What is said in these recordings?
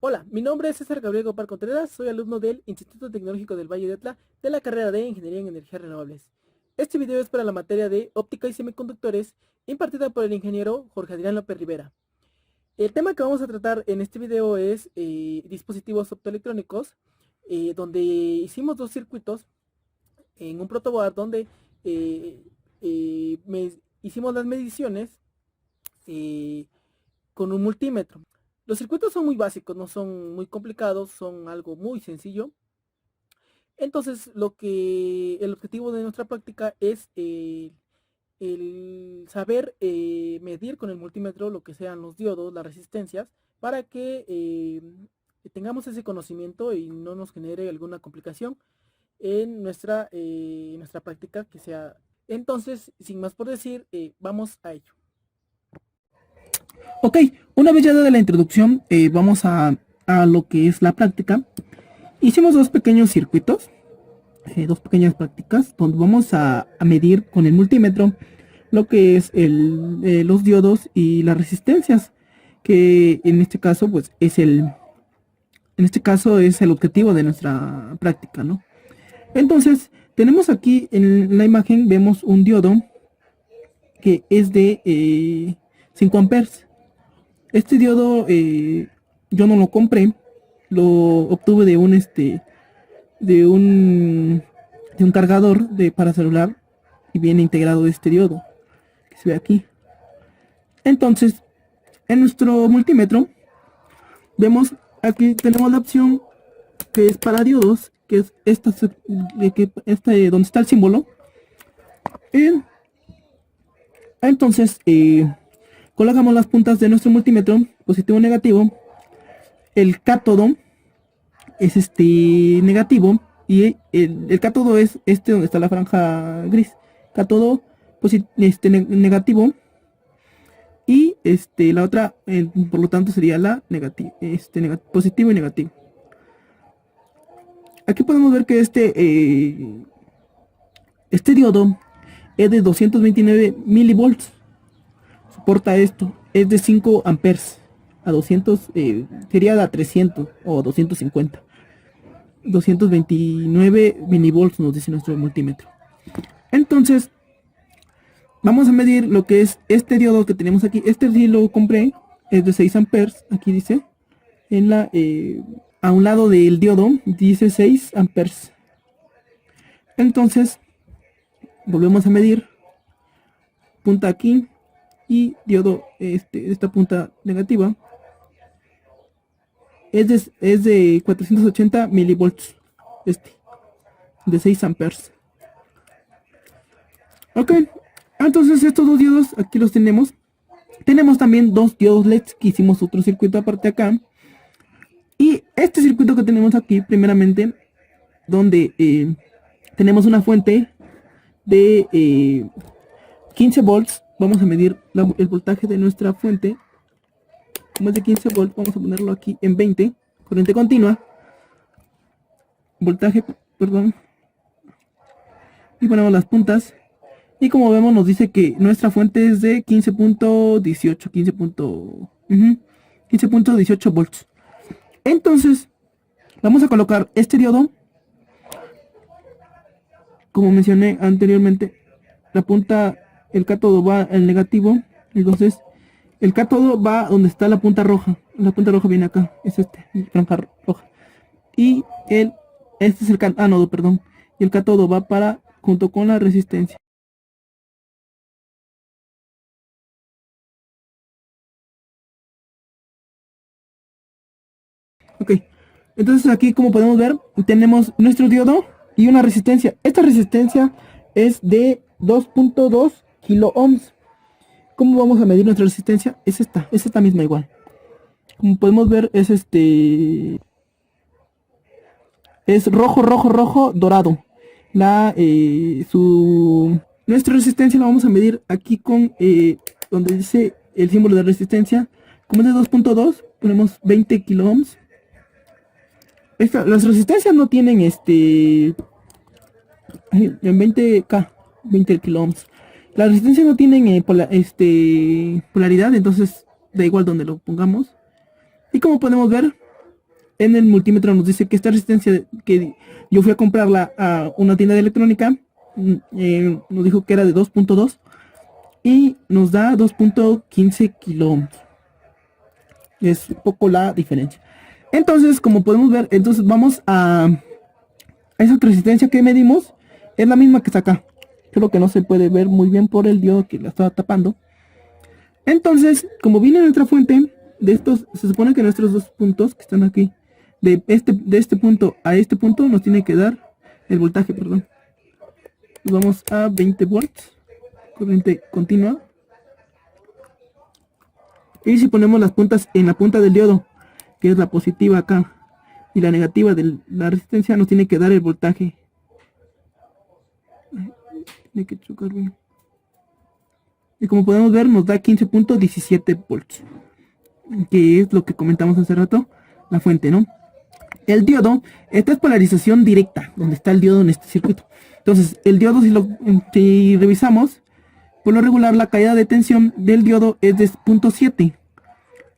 Hola, mi nombre es César Gabriel Gopal Contreras, soy alumno del Instituto Tecnológico del Valle de Atla de la carrera de Ingeniería en Energías Renovables. Este video es para la materia de óptica y semiconductores impartida por el ingeniero Jorge Adrián López Rivera. El tema que vamos a tratar en este video es dispositivos optoelectrónicos, donde hicimos dos circuitos en un protoboard donde eh, hicimos las mediciones eh, con un multímetro. Los circuitos son muy básicos, no son muy complicados, son algo muy sencillo. Entonces, el objetivo de nuestra práctica es el saber medir con el multímetro lo que sean los diodos, las resistencias, para que tengamos ese conocimiento y no nos genere alguna complicación en nuestra práctica que sea. Entonces, sin más por decir, vamos a ello. Ok, una vez ya dada la introducción, vamos a lo que es la práctica. Hicimos dos pequeños circuitos, dos pequeñas prácticas, donde vamos a medir con el multímetro lo que es los diodos y las resistencias, que en este caso, pues en este caso es el objetivo de nuestra práctica, ¿no? Entonces, tenemos aquí en la imagen, vemos un diodo que es de 5 amperes. Este diodo yo no lo compré, lo obtuve de un cargador para celular y viene integrado este diodo que se ve aquí. Entonces, en nuestro multímetro vemos aquí tenemos la opción que es para diodos, que es donde está el símbolo. Y entonces colocamos las puntas de nuestro multímetro, positivo y negativo. El cátodo es negativo y el cátodo es donde está la franja gris. Cátodo negativo y la otra por lo tanto sería la positivo y negativo. Aquí podemos ver que este diodo es de 229 milivolts. Soporta esto, es de 5 amperes a 200, sería a 300 o 250. 229 milivolts nos dice nuestro multímetro. Entonces, vamos a medir lo que es este diodo que tenemos aquí. Este sí lo compré, es de 6 amperes, aquí dice. A un lado del diodo dice 6 amperes. Entonces, volvemos a medir. Punta aquí y diodo, esta punta negativa es de 480 milivolts, de 6 amperes. Ok, entonces estos dos diodos aquí los tenemos. Tenemos también dos diodos LEDs que hicimos otro circuito aparte acá. Y este circuito que tenemos aquí, primeramente, donde tenemos una fuente de 15 volts. Vamos a medir el voltaje de nuestra fuente. Como es de 15 volts, vamos a ponerlo aquí en 20. Corriente continua. Voltaje, perdón. Y ponemos las puntas. Y como vemos nos dice que nuestra fuente es de 15.18. 15.18 volts. Entonces, vamos a colocar este diodo. Como mencioné anteriormente, la punta, el cátodo va al negativo. Entonces, el cátodo va donde está la punta roja. La punta roja viene acá. Es franja roja. Y este es el ánodo, perdón. Y el cátodo va junto con la resistencia. Ok. Entonces aquí, como podemos ver, tenemos nuestro diodo y una resistencia. Esta resistencia es de 2.2 kilo ohms. ¿Cómo vamos a medir nuestra resistencia? Es esta misma igual. Como podemos ver, es rojo, rojo, rojo, dorado. Nuestra resistencia la vamos a medir aquí con donde dice el símbolo de resistencia. Como es de 2.2, ponemos 20 kilo ohms. Las resistencias no tienen en 20K, 20 kilo ohms. Las resistencias no tienen polaridad, entonces da igual donde lo pongamos. Y como podemos ver, en el multímetro nos dice que esta resistencia, que yo fui a comprarla a una tienda de electrónica, nos dijo que era de 2.2 y nos da 2.15 kilo ohms. Es poco la diferencia. Entonces, como podemos ver, entonces vamos a esa resistencia que medimos, es la misma que está acá. Creo que no se puede ver muy bien por el diodo que la estaba tapando. Entonces, como viene nuestra fuente, de estos, se supone que nuestros dos puntos que están aquí, de este punto a este punto, nos tiene que dar el voltaje, perdón. Vamos a 20 volts, corriente continua. Y si ponemos las puntas en la punta del diodo, que es la positiva acá, y la negativa de la resistencia, nos tiene que dar el voltaje. Tiene que chocar bien. Y como podemos ver, nos da 15.17 volts, que es lo que comentamos hace rato, la fuente, ¿no? El diodo, esta es polarización directa, donde está el diodo en este circuito. Entonces, el diodo, si revisamos, por lo regular, la caída de tensión del diodo es de 0.7.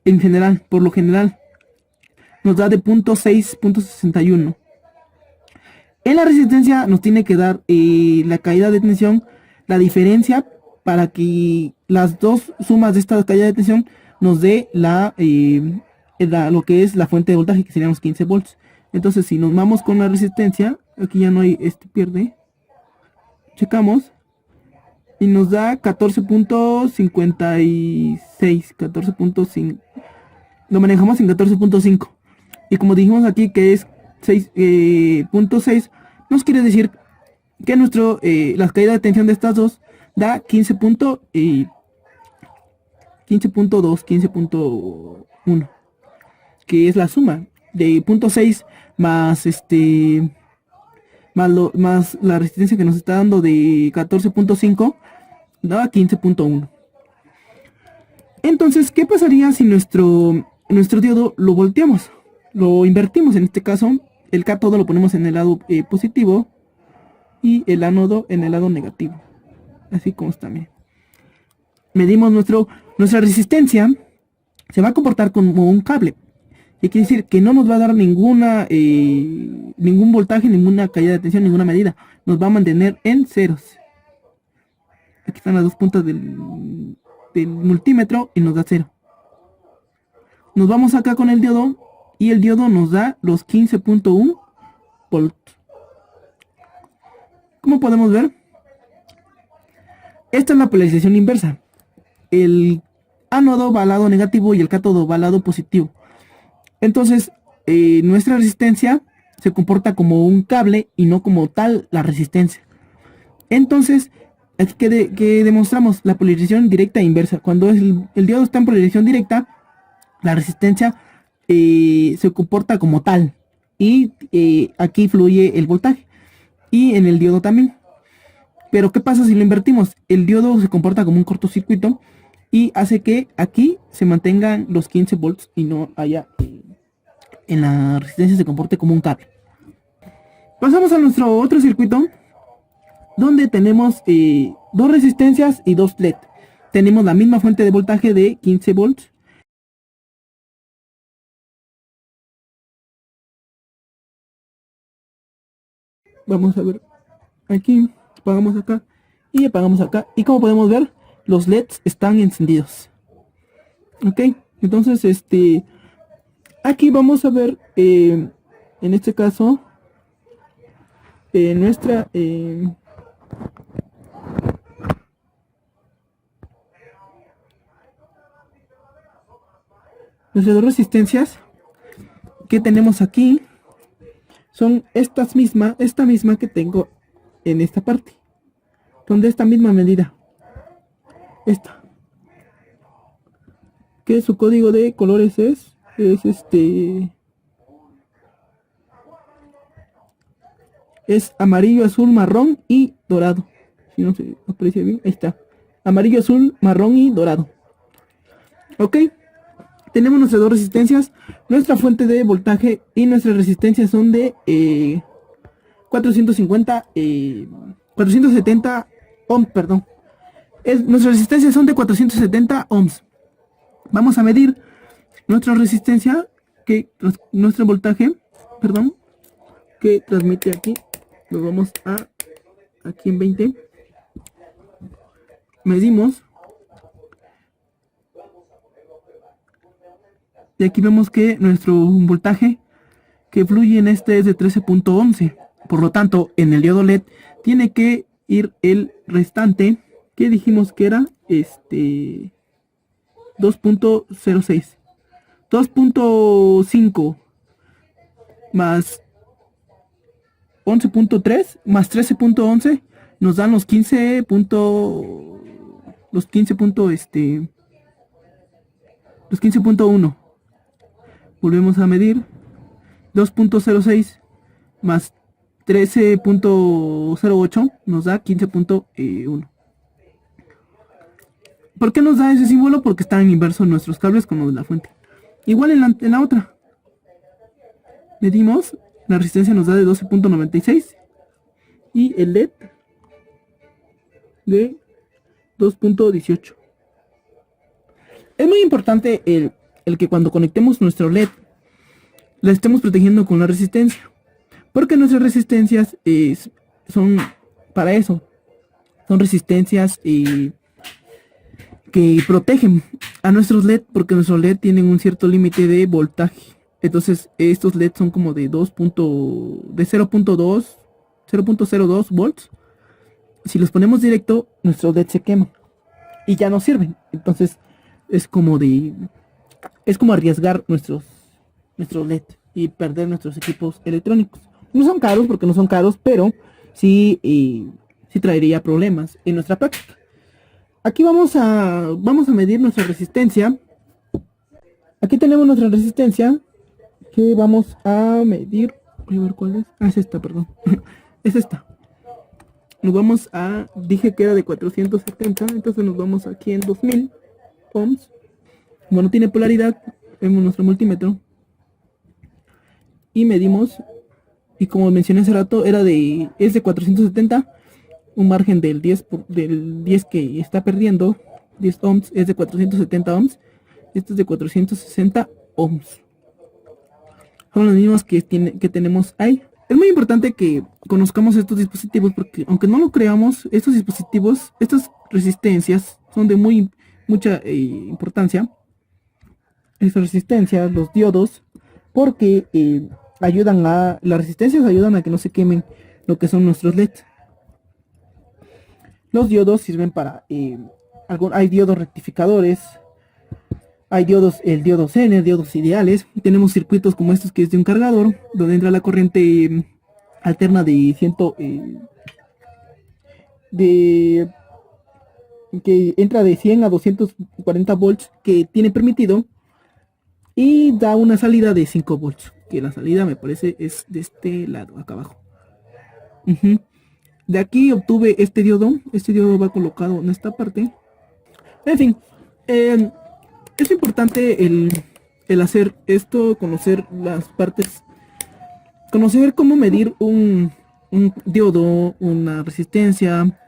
En general, por lo general, nos da de 0.6, 0.61. En la resistencia nos tiene que dar la caída de tensión, la diferencia, para que las dos sumas de esta caída de tensión nos dé lo que es la fuente de voltaje, que serían los 15 volts. Entonces, si nos vamos con la resistencia, aquí ya no hay, pierde. Checamos. Y nos da 14.56, 14.5. Lo manejamos en 14.5. Y como dijimos aquí que es 6.6, nos quiere decir que la caída de tensión de estas dos da 15.2, 15.1, que es la suma de 0.6 más más la resistencia que nos está dando de 14.5, da 15.1. Entonces, ¿qué pasaría si nuestro diodo lo volteamos? Lo invertimos. En este caso, el cátodo lo ponemos en el lado positivo y el ánodo en el lado negativo, así como está bien. Medimos nuestra resistencia. Se va a comportar como un cable, y quiere decir que no nos va a dar ningún voltaje, ninguna caída de tensión, ninguna medida. Nos va a mantener en ceros. Aquí están las dos puntas del multímetro y nos da 0. Nos vamos acá con el diodo y el diodo nos da los 15.1 volts. Como podemos ver, esta es la polarización inversa. El ánodo va al lado negativo y el cátodo va al lado positivo. Entonces, nuestra resistencia se comporta como un cable y no como tal la resistencia. Entonces, aquí que demostramos la polarización directa e inversa. Cuando el diodo está en polarización directa, la resistencia se comporta como tal. Y aquí fluye el voltaje. Y en el diodo también. Pero ¿qué pasa si lo invertimos? El diodo se comporta como un cortocircuito y hace que aquí se mantengan los 15 volts y no haya en la resistencia, se comporte como un cable. Pasamos a nuestro otro circuito, donde tenemos dos resistencias y dos LED. Tenemos la misma fuente de voltaje de 15 volts. Vamos a ver aquí, apagamos acá y apagamos acá. Y como podemos ver, los LEDs están encendidos. Ok, entonces aquí vamos a ver, en este caso, nuestras dos resistencias que tenemos aquí son esta misma que tengo en esta parte, son de esta misma medida, esta, que su código de colores es amarillo, azul, marrón y dorado. Si no se aprecia bien, ahí está, amarillo, azul, marrón y dorado. Ok, tenemos nuestras dos resistencias, nuestra fuente de voltaje y nuestras resistencias son de 470 ohms, perdón. Nuestras resistencias son de 470 ohms. Vamos a medir nuestra resistencia nuestro voltaje, perdón, que transmite aquí. Nos vamos a aquí en 20. Medimos. Y aquí vemos que nuestro voltaje que fluye en este es de 13.11. Por lo tanto, en el diodo LED tiene que ir el restante, que dijimos que era 2.06. 2.5 más 11.3 más 13.11 nos dan los 15. Los 15.1. Volvemos a medir. 2.06 más 13.08 nos da 15.1. ¿Por qué nos da ese símbolo? Porque están inversos nuestros cables con los de la fuente. Igual en la otra. Medimos, la resistencia nos da de 12.96 y el LED de 2.18. Es muy importante el que cuando conectemos nuestro LED la estemos protegiendo con la resistencia, porque nuestras resistencias son para eso, son resistencias que protegen a nuestros LED, porque nuestros LED tienen un cierto límite de voltaje. Entonces estos LED son como de 0.02 volts. Si los ponemos directo, nuestros LED se queman y ya no sirven. Entonces es como arriesgar nuestros LED y perder nuestros equipos electrónicos. No son caros, porque no son caros, pero sí traería problemas en nuestra práctica. Aquí vamos a medir nuestra resistencia. Aquí tenemos nuestra resistencia que vamos a medir. Voy a ver cuál es. Es esta, perdón. Es esta. Nos vamos a... Dije que era de 470, entonces nos vamos aquí en 2000 ohms. Como no tiene polaridad, vemos nuestro multímetro y medimos. Y como mencioné hace rato, es de 470. Un margen del 10 que está perdiendo, 10 ohms, es de 470 ohms. Este es de 460 ohms. Son los mismos que tenemos ahí. Es muy importante que conozcamos estos dispositivos, porque aunque no lo creamos, estos dispositivos, estas resistencias son de mucha importancia. Estas resistencias, los diodos, porque las resistencias ayudan a que no se quemen lo que son nuestros LEDs. Los diodos sirven para hay diodos rectificadores, hay el diodo Zener, diodos ideales. Tenemos circuitos como estos, que es de un cargador, donde entra la corriente alterna que entra de 100 a 240 volts, que tiene permitido, y da una salida de 5 volts, que la salida me parece es de este lado, acá abajo. De aquí obtuve este diodo va colocado en esta parte. En fin, es importante el hacer esto, conocer las partes, conocer cómo medir un diodo, una resistencia,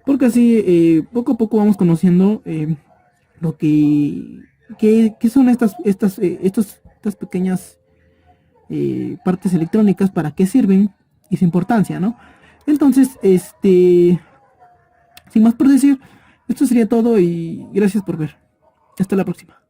porque así poco a poco vamos conociendo lo que son estas pequeñas partes electrónicas, para qué sirven y su importancia, ¿no? Entonces, sin más por decir, esto sería todo y gracias por ver. Hasta la próxima.